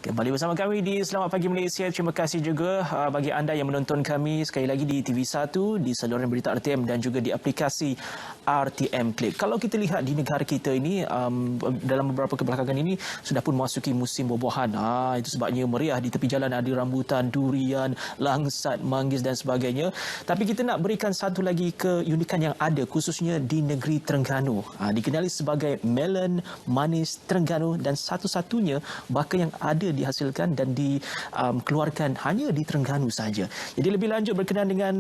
Kembali bersama kami di Selamat Pagi Malaysia. Terima kasih juga bagi anda yang menonton kami sekali lagi di TV1, di saluran berita RTM dan juga di aplikasi RTM Click. Kalau kita lihat di negara kita ini, dalam beberapa kebelakangan ini sudah pun memasuki musim buah-buahan. Itu sebabnya meriah di tepi jalan ada rambutan, durian, langsat, manggis dan sebagainya. Tapi kita nak berikan satu lagi keunikan yang ada khususnya di negeri Terengganu. Dikenali sebagai melon manis Terengganu dan satu-satunya bakal yang ada dihasilkan dan dikeluarkan hanya di Terengganu saja. Jadi lebih lanjut berkenaan dengan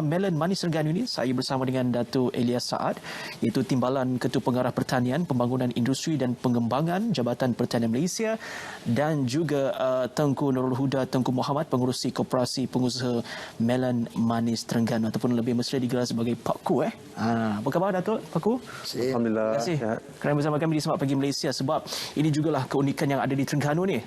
melon manis Terengganu ini, saya bersama dengan Dato' Elias Saad, iaitu Timbalan Ketua Pengarah Pertanian, Pembangunan Industri dan Pengembangan Jabatan Pertanian Malaysia, dan juga Tengku Nurul Huda Tengku Muhammad, Pengurusi Koperasi Pengusaha Melon Manis Terengganu, ataupun lebih mesra digelar sebagai Pak Ku. Apa khabar Dato' Pak Ku? Alhamdulillah. Terima kasih kerana bersama kami di Selamat Pagi Malaysia, sebab ini jugalah keunikan yang ada di Terengganu ni.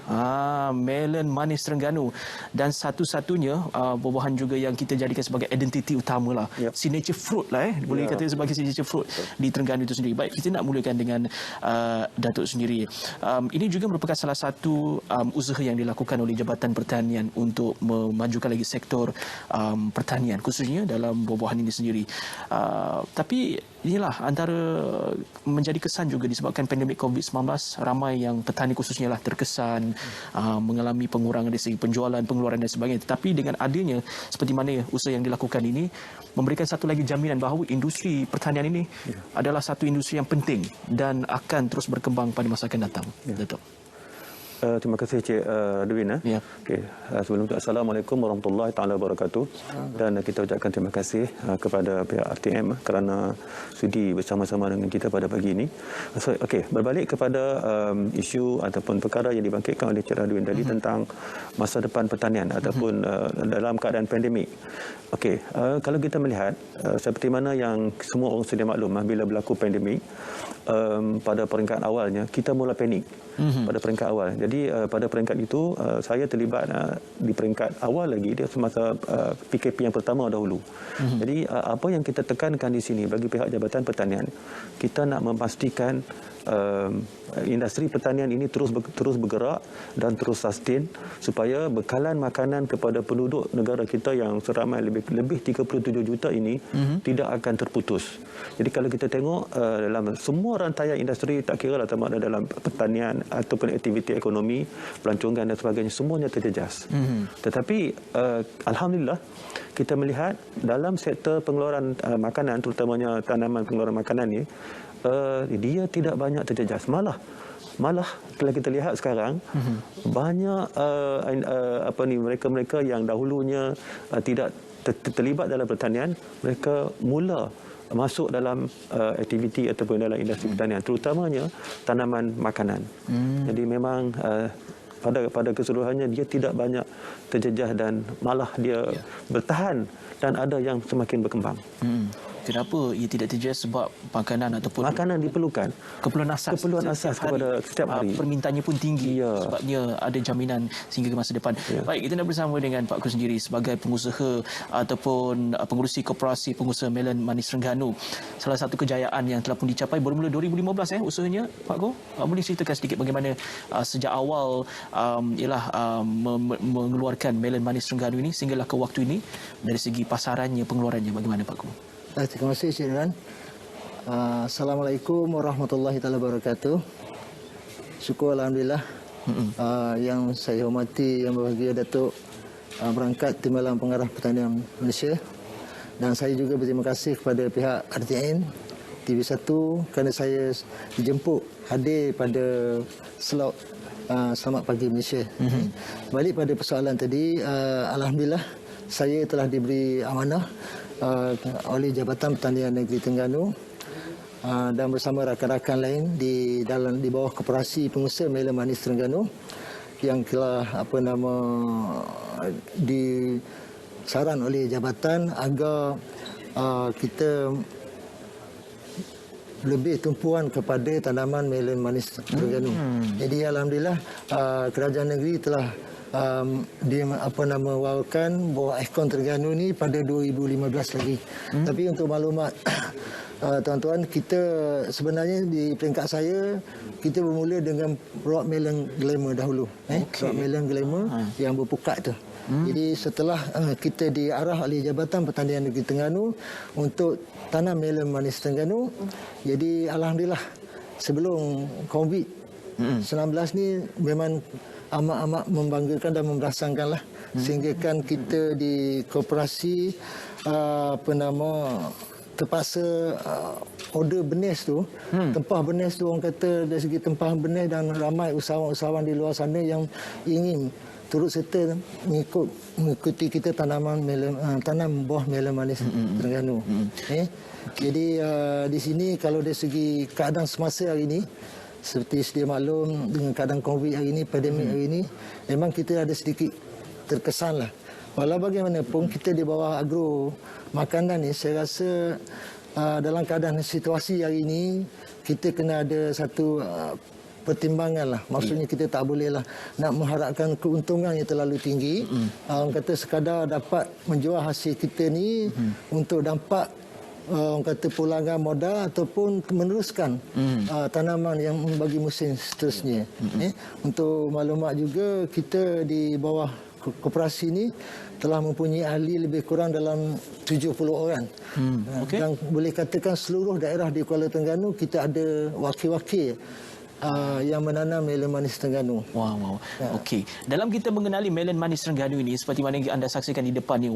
Melon manis Terengganu, dan satu-satunya buah-buahan juga yang kita jadikan sebagai identiti utama lah. Signature fruit lah, boleh kata sebagai signature fruit di Terengganu itu sendiri. Baik, kita nak mulakan dengan Datuk sendiri. Ini juga merupakan salah satu usaha yang dilakukan oleh Jabatan Pertanian untuk memajukan lagi sektor pertanian, khususnya dalam buah-buahan ini sendiri. Tapi inilah antara menjadi kesan juga disebabkan pandemik COVID-19, ramai yang petani khususnya lah terkesan mengalami pengurangan dari segi penjualan, pengeluaran dan sebagainya. Tetapi dengan adanya seperti mana usaha yang dilakukan ini, memberikan satu lagi jaminan bahawa industri pertanian ini adalah satu industri yang penting dan akan terus berkembang pada masa akan datang. Datuk. Terima kasih Cik Dewin. Okay. Sebelum itu, Assalamualaikum warahmatullahi taala wabarakatuh. Dan kita ucapkan terima kasih kepada pihak RTM kerana sudi bersama-sama dengan kita pada pagi ini. Berbalik kepada isu ataupun perkara yang dibangkitkan oleh Cik Dewin tadi tentang masa depan pertanian ataupun dalam keadaan pandemik. Kalau kita melihat seperti mana yang semua orang sedia maklum, bila berlaku pandemik, pada peringkat awalnya kita mula panik pada peringkat awal. Jadi pada peringkat itu saya terlibat di peringkat awal lagi, dia semasa PKP yang pertama dahulu. Jadi apa yang kita tekankan di sini bagi pihak Jabatan Pertanian, kita nak memastikan industri pertanian ini terus bergerak dan terus sustain supaya bekalan makanan kepada penduduk negara kita yang seramai lebih 37 juta ini tidak akan terputus. Jadi kalau kita tengok dalam semua rantaian industri, tak kira lah sama ada dalam pertanian ataupun aktiviti ekonomi, pelancongan dan sebagainya, semuanya terjejas. Tetapi alhamdulillah kita melihat dalam sektor pengeluaran makanan, terutamanya tanaman pengeluaran makanan ni, dia tidak banyak terjejas. Malah kalau kita lihat sekarang, banyak mereka-mereka yang dahulunya tidak terlibat dalam pertanian, mereka mula masuk dalam aktiviti ataupun dalam industri pertanian, terutamanya tanaman makanan. Jadi memang pada keseluruhannya dia tidak banyak terjejas dan malah dia bertahan dan ada yang semakin berkembang. Kenapa ia tidak terjejas? Sebab makanan ataupun makanan diperlukan, keperluan asas kepada setiap hari. Permintaannya pun tinggi, sebabnya ada jaminan sehingga ke masa depan. Baik, kita nak bersama dengan Pak Ku sendiri sebagai pengusaha ataupun pengurusi koperasi pengusaha melon manis Terengganu. Salah satu kejayaan yang telah pun dicapai bermula 2015 usahanya, Pak Ku. Boleh ceritakan sedikit bagaimana sejak awal mengeluarkan melon manis Terengganu ini sehinggalah ke waktu ini, dari segi pasarannya, pengeluarannya bagaimana, Pak Ku? Terima kasih Cik Ran. Assalamualaikum warahmatullahi wabarakatuh. Syukur alhamdulillah. Yang saya hormati Yang Berbahagia Datuk Berangkat Timbalan Pengarah Pertanian Malaysia, dan saya juga berterima kasih kepada pihak RTN TV1 kerana saya dijemput hadir pada slot Selamat Pagi Malaysia. Balik pada persoalan tadi, alhamdulillah saya telah diberi amanah oleh Jabatan Pertanian Negeri Terengganu dan bersama rakan-rakan lain di bawah Koperasi Pengusaha Melon Manis Terengganu yang telah disaran oleh jabatan agar kita lebih tumpuan kepada tanaman melon manis Terengganu. Jadi alhamdulillah kerajaan negeri telah wawakan bahawa Ekon Terengganu ni pada 2015 lagi. Tapi untuk maklumat tuan-tuan, kita sebenarnya di peringkat saya, kita bermula dengan Rock Melon Glamour dahulu. Rock Melon Glamour yang berpukat tu. Jadi setelah kita diarah oleh Jabatan Pertanian Negeri Terengganu untuk tanam melon manis Terengganu, jadi alhamdulillah sebelum COVID-19 ni memang amat-amat membanggakan dan memberasankan lah. Sehingga kan kita di koperasi terpaksa order benih tu, tempah benih tu, orang kata dari segi tempah benih, dan ramai usahawan-usahawan di luar sana yang ingin turut serta mengikuti kita tanam buah melon manis Terengganu. Jadi di sini kalau dari segi keadaan semasa hari ini, seperti sedia maklum dengan keadaan COVID hari ini, pandemik hari ini, memang kita ada sedikit terkesan lah. Walau bagaimanapun kita di bawah agro makanan ni, saya rasa dalam keadaan situasi hari ini kita kena ada satu pertimbangan lah. Maksudnya kita tak boleh lah nak mengharapkan keuntungan yang terlalu tinggi. Orang kata sekadar dapat menjual hasil kita ni untuk dampak orang kata pulangan modal ataupun meneruskan tanaman yang bagi musim seterusnya. Untuk maklumat juga, kita di bawah koperasi ini telah mempunyai ahli lebih kurang dalam 70 orang. Dan boleh katakan seluruh daerah di Kuala Terengganu kita ada wakil-wakil yang menanam melon manis Terengganu. Wow. Okey. Dalam kita mengenali melon manis Terengganu ini, seperti mana yang anda saksikan di depan ni,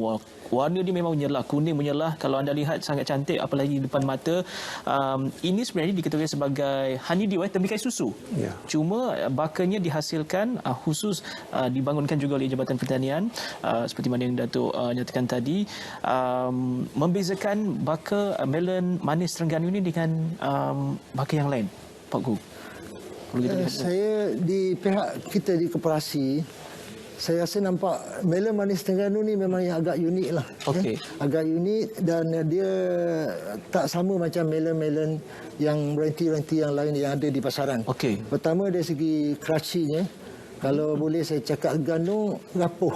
warna dia memang menyerlah, kuning menyerlah. Kalau anda lihat sangat cantik, apalagi di depan mata. Ini sebenarnya diketahui sebagai honeydew, temikai susu. Cuma bakanya dihasilkan khusus dibangunkan juga oleh Jabatan Pertanian, seperti mana yang Datuk nyatakan tadi, membezakan baka melon manis Terengganu ini dengan baka yang lain, Pak Gu. Saya di pihak kita di koperasi, saya rasa nampak melon manis Terengganu ni memang yang agak unik lah. Agak unik, dan dia tak sama macam melon-melon yang ranti-ranti yang lain yang ada di pasaran. Pertama dari segi crunchy-nya, kalau boleh saya cakap Terengganu rapuh.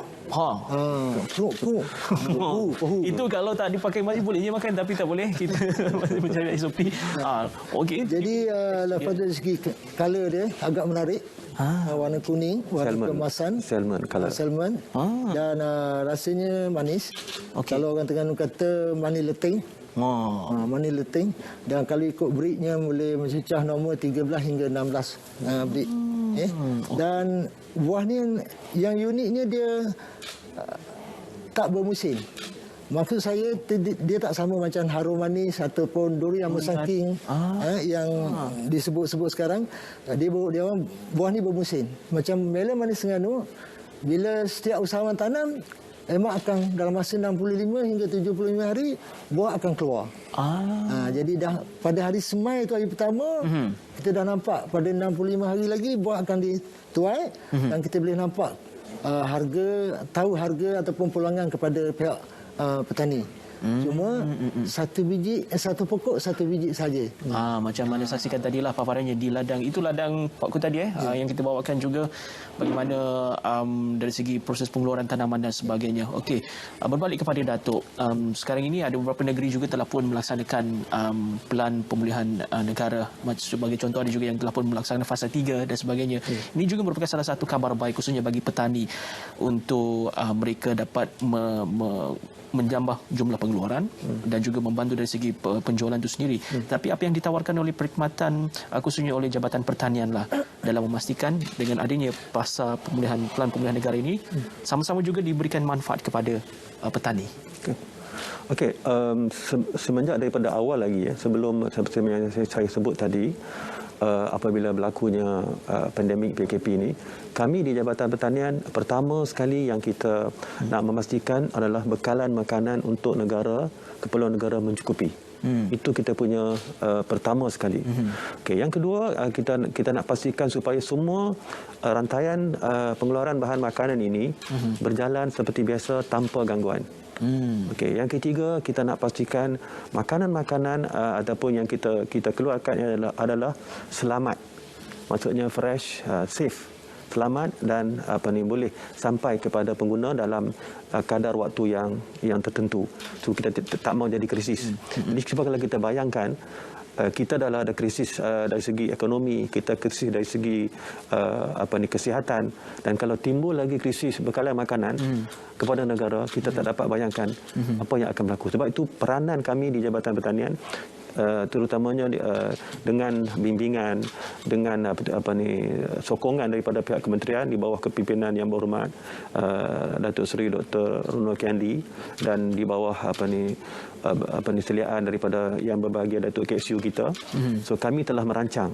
Itu kalau tak dipakai masih boleh je makan, tapi tak boleh, kita masih mencari SOP. Jadi lepas dari segi color dia agak menarik. Warna kuning, warna kemasan salmon, dan rasanya manis. Kalau orang Terengganu kata manis leteng. Manis leteng, dan kalau ikut breednya boleh mencecah nombor 13 hingga 16 breed. Dan buah ni yang uniknya dia tak bermusim. Maksud saya dia tak sama macam harum manis ataupun durian musangking yang disebut-sebut sekarang. Dia buah ni bermusim. Macam melon manis Terengganu, bila setiap usahawan tanam, memang akan dalam masa 65 hingga 75 hari buah akan keluar. Jadi dah pada hari semai tu, hari pertama, kita dah nampak pada 65 hari lagi buah akan dituai, dan kita boleh nampak tahu harga ataupun pulangan kepada pihak petani. Cuma satu pokok satu biji saja. Macam mana saksikan tadilah paparannya di ladang. Itu ladang Pak Ku tadi yang kita bawakan juga, bagaimana dari segi proses pengeluaran tanaman dan sebagainya. Okey, berbalik kepada Datuk. Sekarang ini ada beberapa negeri juga telah pun melaksanakan pelan pemulihan negara. Sebagai contoh, ada juga yang telah pun melaksanakan fasa 3 dan sebagainya. Ini juga merupakan salah satu kabar baik khususnya bagi petani untuk mereka dapat menjambah jumlah pengeluaran dan juga membantu dari segi penjualan itu sendiri. Tapi apa yang ditawarkan oleh perkhidmatan khususnya oleh Jabatan Pertanian lah dalam memastikan dengan adanya fasa pelan pemulihan negara ini sama-sama juga diberikan manfaat kepada petani. Semenjak daripada awal lagi, sebelum seperti yang saya sebut tadi, apabila berlakunya pandemik PKP ini, kami di Jabatan Pertanian pertama sekali yang kita nak memastikan adalah bekalan makanan untuk negara, keperluan negara mencukupi. Itu kita punya pertama sekali. Yang kedua, kita nak pastikan supaya semua rantaian pengeluaran bahan makanan ini berjalan seperti biasa tanpa gangguan. Yang ketiga, kita nak pastikan makanan-makanan ataupun yang kita keluarkan adalah selamat. Maksudnya fresh, safe. selamat dan boleh sampai kepada pengguna dalam kadar waktu yang tertentu. So kita tak mau jadi krisis. Jadi sebab kalau kita bayangkan kita dah ada krisis dari segi ekonomi, kita krisis dari segi kesihatan, dan kalau timbul lagi krisis bekalan makanan kepada negara, kita tak dapat bayangkan apa yang akan berlaku. Sebab itu peranan kami di Jabatan Pertanian, terutamanya dengan bimbingan, dengan sokongan daripada pihak kementerian di bawah kepimpinan Yang Berhormat Datuk Seri Dr. Ronald Kendi, dan di bawah seliaan daripada Yang Berbahagia Datuk KSU kita. So kami telah merancang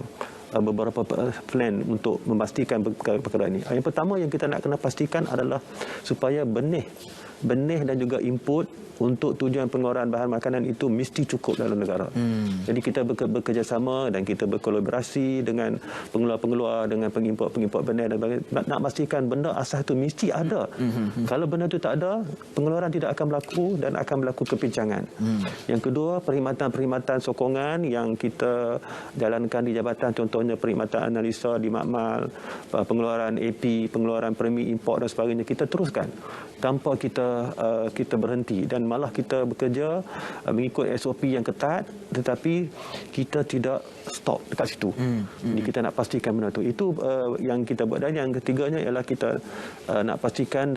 beberapa plan untuk memastikan perkara ini. Yang pertama yang kita nak kena pastikan adalah supaya benih dan juga input untuk tujuan pengeluaran bahan makanan itu mesti cukup dalam negara. Jadi kita bekerjasama dan kita berkolaborasi dengan pengeluar-pengeluar, dengan pengimport benih dan sebagainya, nak pastikan benda asas itu mesti ada. Kalau benda itu tak ada, pengeluaran tidak akan berlaku dan akan berlaku kepincangan. Yang kedua, perkhidmatan sokongan yang kita jalankan di jabatan, contohnya perkhidmatan analisa di makmal, pengeluaran AP, pengeluaran premi import dan sebagainya, kita teruskan tanpa kita berhenti, dan malah kita bekerja mengikut SOP yang ketat, tetapi kita tidak stop dekat situ. Jadi kita nak pastikan benda itu yang kita buat. Dan yang ketiganya ialah kita nak pastikan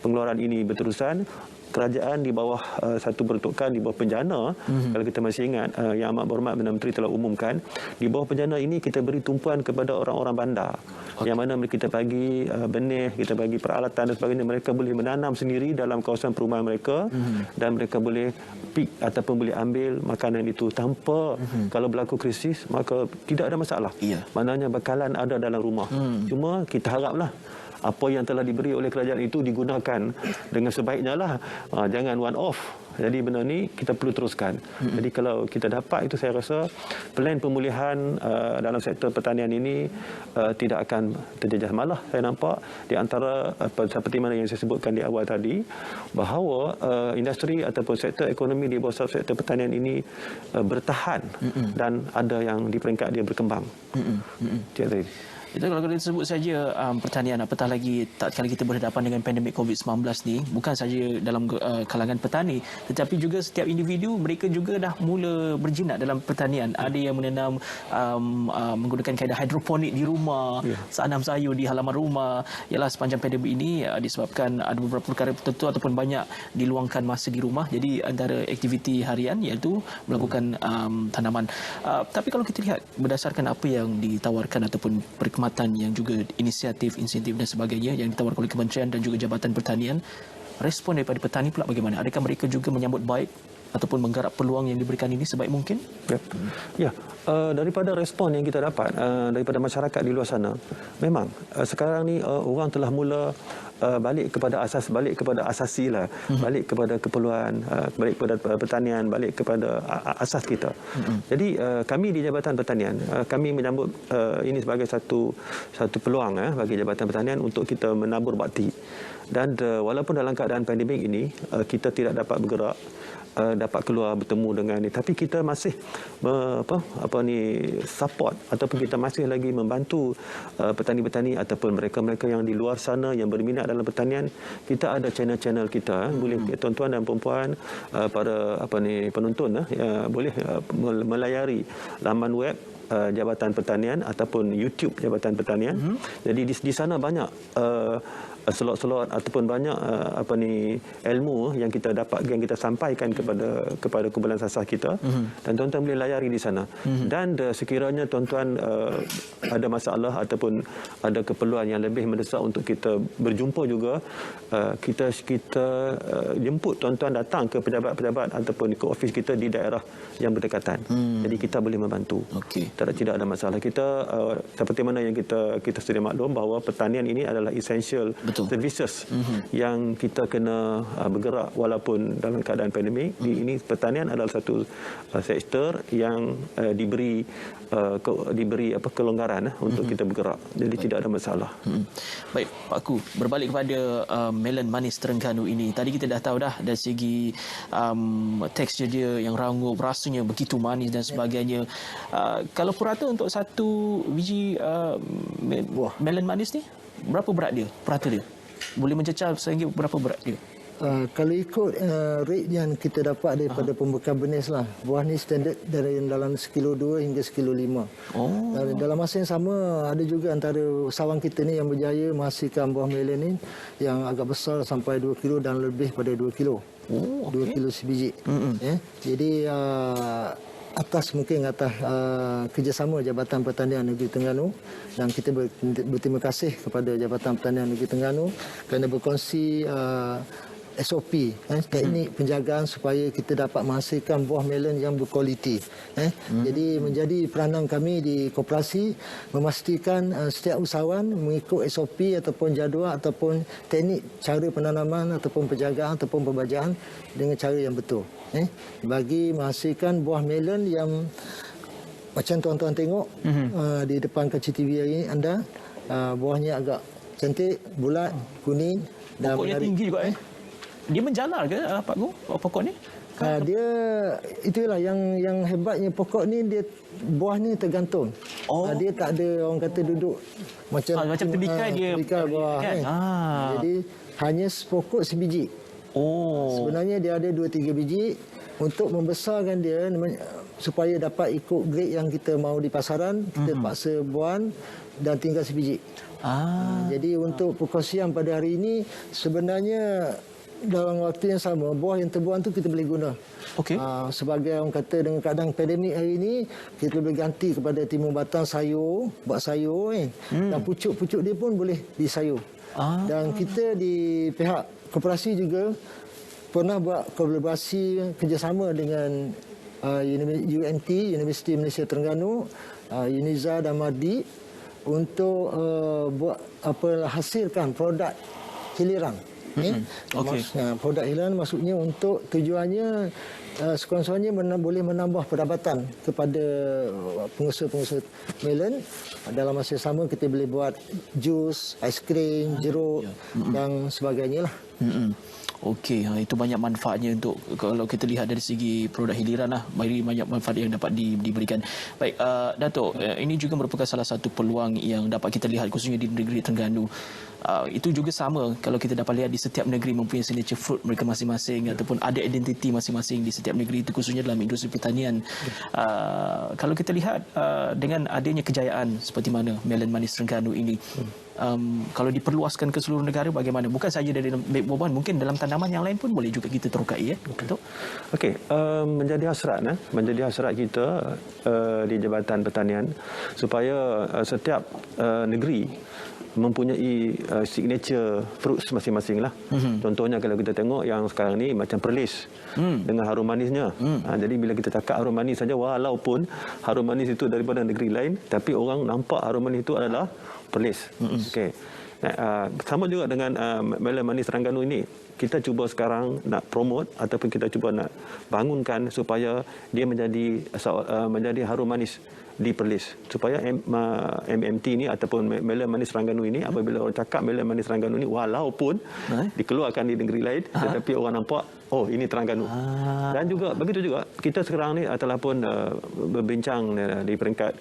pengeluaran ini berterusan. Kerajaan di bawah satu peruntukan, di bawah penjana, kalau kita masih ingat, Yang Amat Berhormat Perdana Menteri telah umumkan, di bawah penjana ini kita beri tumpuan kepada orang-orang bandar, yang mana kita bagi benih, kita bagi peralatan dan sebagainya. Mereka boleh menanam sendiri dalam kawasan perumahan mereka, dan mereka boleh pick ataupun boleh ambil makanan itu tanpa kalau berlaku krisis, maka tidak ada masalah. Maknanya bekalan ada dalam rumah. Cuma kita haraplah apa yang telah diberi oleh kerajaan itu digunakan dengan sebaiknya lah. Jangan one off. Jadi benda ni kita perlu teruskan. Jadi kalau kita dapat itu, saya rasa plan pemulihan dalam sektor pertanian ini tidak akan terjejas. Malah saya nampak di antara seperti mana yang saya sebutkan di awal tadi, bahawa industri ataupun sektor ekonomi di bawah sektor pertanian ini bertahan dan ada yang di peringkat dia berkembang. Itu kalau kita sebut saja pertanian, apatah lagi tatkala kita berhadapan dengan pandemik COVID-19 ni, bukan saja dalam kalangan petani, tetapi juga setiap individu, mereka juga dah mula berjinak dalam pertanian. Ada yang menanam menggunakan kaedah hidroponik di rumah, tanam sayur di halaman rumah. Ialah sepanjang pandemik ini disebabkan ada beberapa perkara tertentu ataupun banyak diluangkan masa di rumah. Jadi antara aktiviti harian iaitu melakukan tanaman. Tapi kalau kita lihat berdasarkan apa yang ditawarkan ataupun perkhidmatan yang juga insentif dan sebagainya yang ditawarkan oleh Kementerian dan juga Jabatan Pertanian, respon daripada petani pula bagaimana? Adakah mereka juga menyambut baik ataupun menggarap peluang yang diberikan ini sebaik mungkin? Daripada respon yang kita dapat daripada masyarakat di luar sana, memang sekarang ni orang telah mula balik kepada asasi lah, balik kepada keperluan, balik kepada pertanian, balik kepada asas kita. Jadi kami di Jabatan Pertanian, kami menyambut ini sebagai satu peluang bagi Jabatan Pertanian untuk kita menabur bakti. Dan walaupun dalam keadaan pandemik ini kita tidak dapat bergerak, dapat keluar bertemu dengan ini, tapi kita masih support ataupun kita masih lagi membantu petani-petani ataupun mereka-mereka yang di luar sana yang berminat dalam pertanian. Kita ada channel-channel kita, boleh tuan-tuan dan puan-puan, para penonton boleh melayari laman web Jabatan Pertanian ataupun YouTube Jabatan Pertanian. Jadi di sana banyak slot-slot ataupun banyak ilmu yang kita dapat, yang kita sampaikan kepada kumpulan sasar kita, dan tuan-tuan boleh layari di sana. Dan sekiranya tuan-tuan ada masalah ataupun ada keperluan yang lebih mendesak untuk kita berjumpa juga, kita jemput tuan-tuan datang ke pejabat-pejabat ataupun ke ofis kita di daerah yang berdekatan. Jadi kita boleh membantu. Tidak ada masalah. Kita seperti mana yang kita sedia maklum bahawa pertanian ini adalah essential services yang kita kena bergerak walaupun dalam keadaan pandemik. Ini pertanian adalah satu sektor yang diberi kelonggaran untuk kita bergerak. Jadi tidak ada masalah. Baik, Pak Ku, berbalik kepada melon manis Terengganu ini. Tadi kita dah tahu dah dari segi tekstur dia yang rangup, rasanya begitu manis dan sebagainya. Kalau Kalau purata untuk satu biji melon manis ni, berapa berat dia? Purata dia? Boleh mencecah sehingga berapa berat dia? Kalau ikut rate yang kita dapat daripada pembekal benis lah, buah ni standard dari dalam 1.2 kilo hingga 1.5 kilo. Dalam masa yang sama, ada juga antara usahawan kita ni yang berjaya menghasilkan buah melon ni yang agak besar sampai 2 kilo dan lebih pada 2 kilo. 2 kilo sebiji. Jadi atas kerjasama Jabatan Pertanian Negeri Terengganu, dan kita berterima kasih kepada Jabatan Pertanian Negeri Terengganu kerana berkongsi SOP, teknik penjagaan supaya kita dapat menghasilkan buah melon yang berkualiti. Jadi menjadi peranan kami di koperasi memastikan setiap usahawan mengikut SOP ataupun jadual ataupun teknik cara penanaman ataupun penjagaan ataupun pembajaan dengan cara yang betul. Bagi menghasilkan buah melon yang macam tuan-tuan tengok di depan kaca TV hari ini anda, buahnya agak cantik, bulat, kuning dan pokoknya tinggi juga Dia menjalar ke Pak Gu, pokok ni? Dia itulah yang hebatnya pokok ni, dia buah ni tergantung. Dia tak ada orang kata duduk macam terbikai dia. Terbikai buah kan. Jadi hanya pokok sebiji. Sebenarnya dia ada 2-3 biji untuk membesarkan dia supaya dapat ikut grade yang kita mahu di pasaran, kita paksa buahan dan tinggal sebiji. Jadi untuk perkongsian pada hari ini sebenarnya dalam waktu yang sama, buah yang terbuang tu kita boleh guna. Sebagai orang kata dengan keadaan pandemik hari ini, kita boleh ganti kepada timun batang sayur, buat sayur dan pucuk-pucuk dia pun boleh disayur. Dan kita di pihak koperasi juga pernah buat kolaborasi kerjasama dengan UNT, Universiti Malaysia Terengganu, UNIZA dan MADI untuk hasilkan produk hiliran. Produk hiliran maksudnya untuk tujuannya sekurang-kurangnya boleh menambah pendapatan kepada pengusaha-pengusaha melon. Dalam masa sama kita boleh buat jus, aiskrim, jeruk dan sebagainya lah. Okey, itu banyak manfaatnya untuk kalau kita lihat dari segi produk hiliran lah, banyak manfaat yang dapat diberikan. Baik, Dato', ini juga merupakan salah satu peluang yang dapat kita lihat khususnya di negeri Terengganu. Itu juga sama kalau kita dapat lihat di setiap negeri mempunyai signature fruit mereka masing-masing ataupun ada identiti masing-masing di setiap negeri itu, khususnya dalam industri pertanian. Kalau kita lihat dengan adanya kejayaan seperti mana melon manis Terengganu ini, kalau diperluaskan ke seluruh negara bagaimana? Bukan saja dari buah-buahan, mungkin dalam tanaman yang lain pun boleh juga kita terokai betul? Okey, menjadi hasrat kita di Jabatan Pertanian supaya setiap negeri mempunyai signature fruits masing-masing lah. Contohnya kalau kita tengok yang sekarang ni macam perlis dengan harum manisnya. Jadi bila kita cakap harum manis saja, walaupun harum manis itu daripada negeri lain, tapi orang nampak harum manis itu adalah perlis. Okey. Sama juga dengan melon manis Terengganu ini. Kita cuba sekarang nak promote ataupun kita cuba nak bangunkan supaya dia menjadi harum manis di Perlis, supaya MMT ni ataupun melon manis Terengganu ini, apabila orang cakap melon manis Terengganu ini, walaupun dikeluarkan di negeri lain, tetapi orang nampak ini Terengganu. Dan juga begitu juga kita sekarang ni telah pun berbincang di peringkat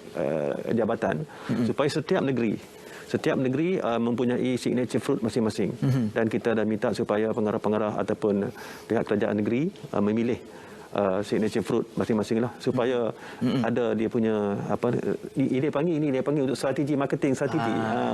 jabatan supaya setiap negeri mempunyai signature fruit masing-masing. Dan kita dah minta supaya pengarah-pengarah ataupun pihak kerajaan negeri memilih signature fruit masing-masing lah, supaya ada dia punya dia panggil untuk strategi marketing,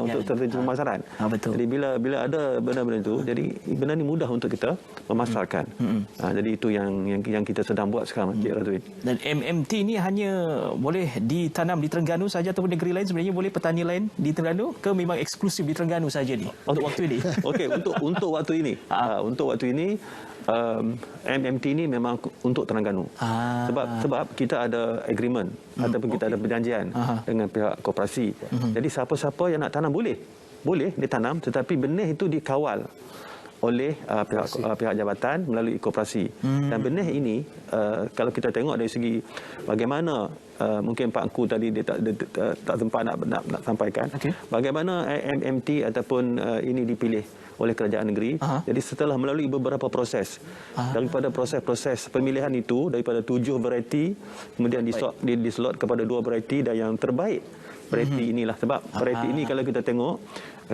untuk strategi pemasaran. Betul. Jadi bila ada benda-benda itu, jadi benda ni mudah untuk kita memasarkan. Jadi itu yang kita sedang buat sekarang, Cik Razwin. Dan MMT ni hanya boleh ditanam di Terengganu saja ataupun negeri lain sebenarnya boleh petani lain di Terengganu, ke memang eksklusif di Terengganu saja ni untuk waktu ini? Okey, untuk waktu ini. Untuk waktu ini MMT ni memang untuk Terengganu. Sebab kita ada agreement ataupun kita ada perjanjian dengan pihak koperasi. Jadi siapa-siapa yang nak tanam boleh ditanam, tetapi benih itu dikawal oleh pihak jabatan melalui koperasi. Dan benih ini kalau kita tengok dari segi bagaimana mungkin Pak Angku tadi dia tak sempat nak sampaikan bagaimana MMT ataupun ini dipilih oleh kerajaan negeri. Jadi setelah melalui beberapa proses, daripada proses-proses pemilihan itu, daripada 7 variety kemudian dislot kepada 2 variety, dan yang terbaik variety inilah. Sebab variety ini kalau kita tengok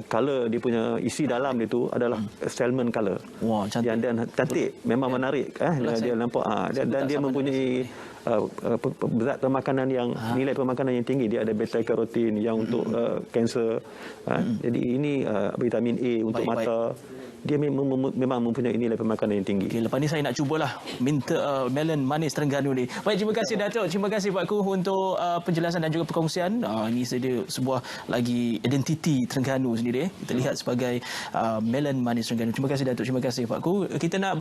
color dia punya isi dalam itu adalah salmon color. Wah, cantik. Dan cantik, memang menarik. Dia nampak dan dia mempunyai zat pemakanan yang nilai pemakanan yang tinggi. Dia ada beta karotin yang untuk kanser. Jadi ini vitamin A untuk mata. Dia memang mempunyai nilai pemakanan yang tinggi. Okay, lepas ni saya nak cubalah minta melon manis Terengganu ni. Baik, terima kasih Datuk. Terima kasih Pak Ku untuk penjelasan dan juga perkongsian. Ini sedia sebuah lagi identiti Terengganu sendiri. Kita lihat sebagai melon manis Terengganu. Terima kasih Datuk. Terima kasih Pak Ku. Kita nak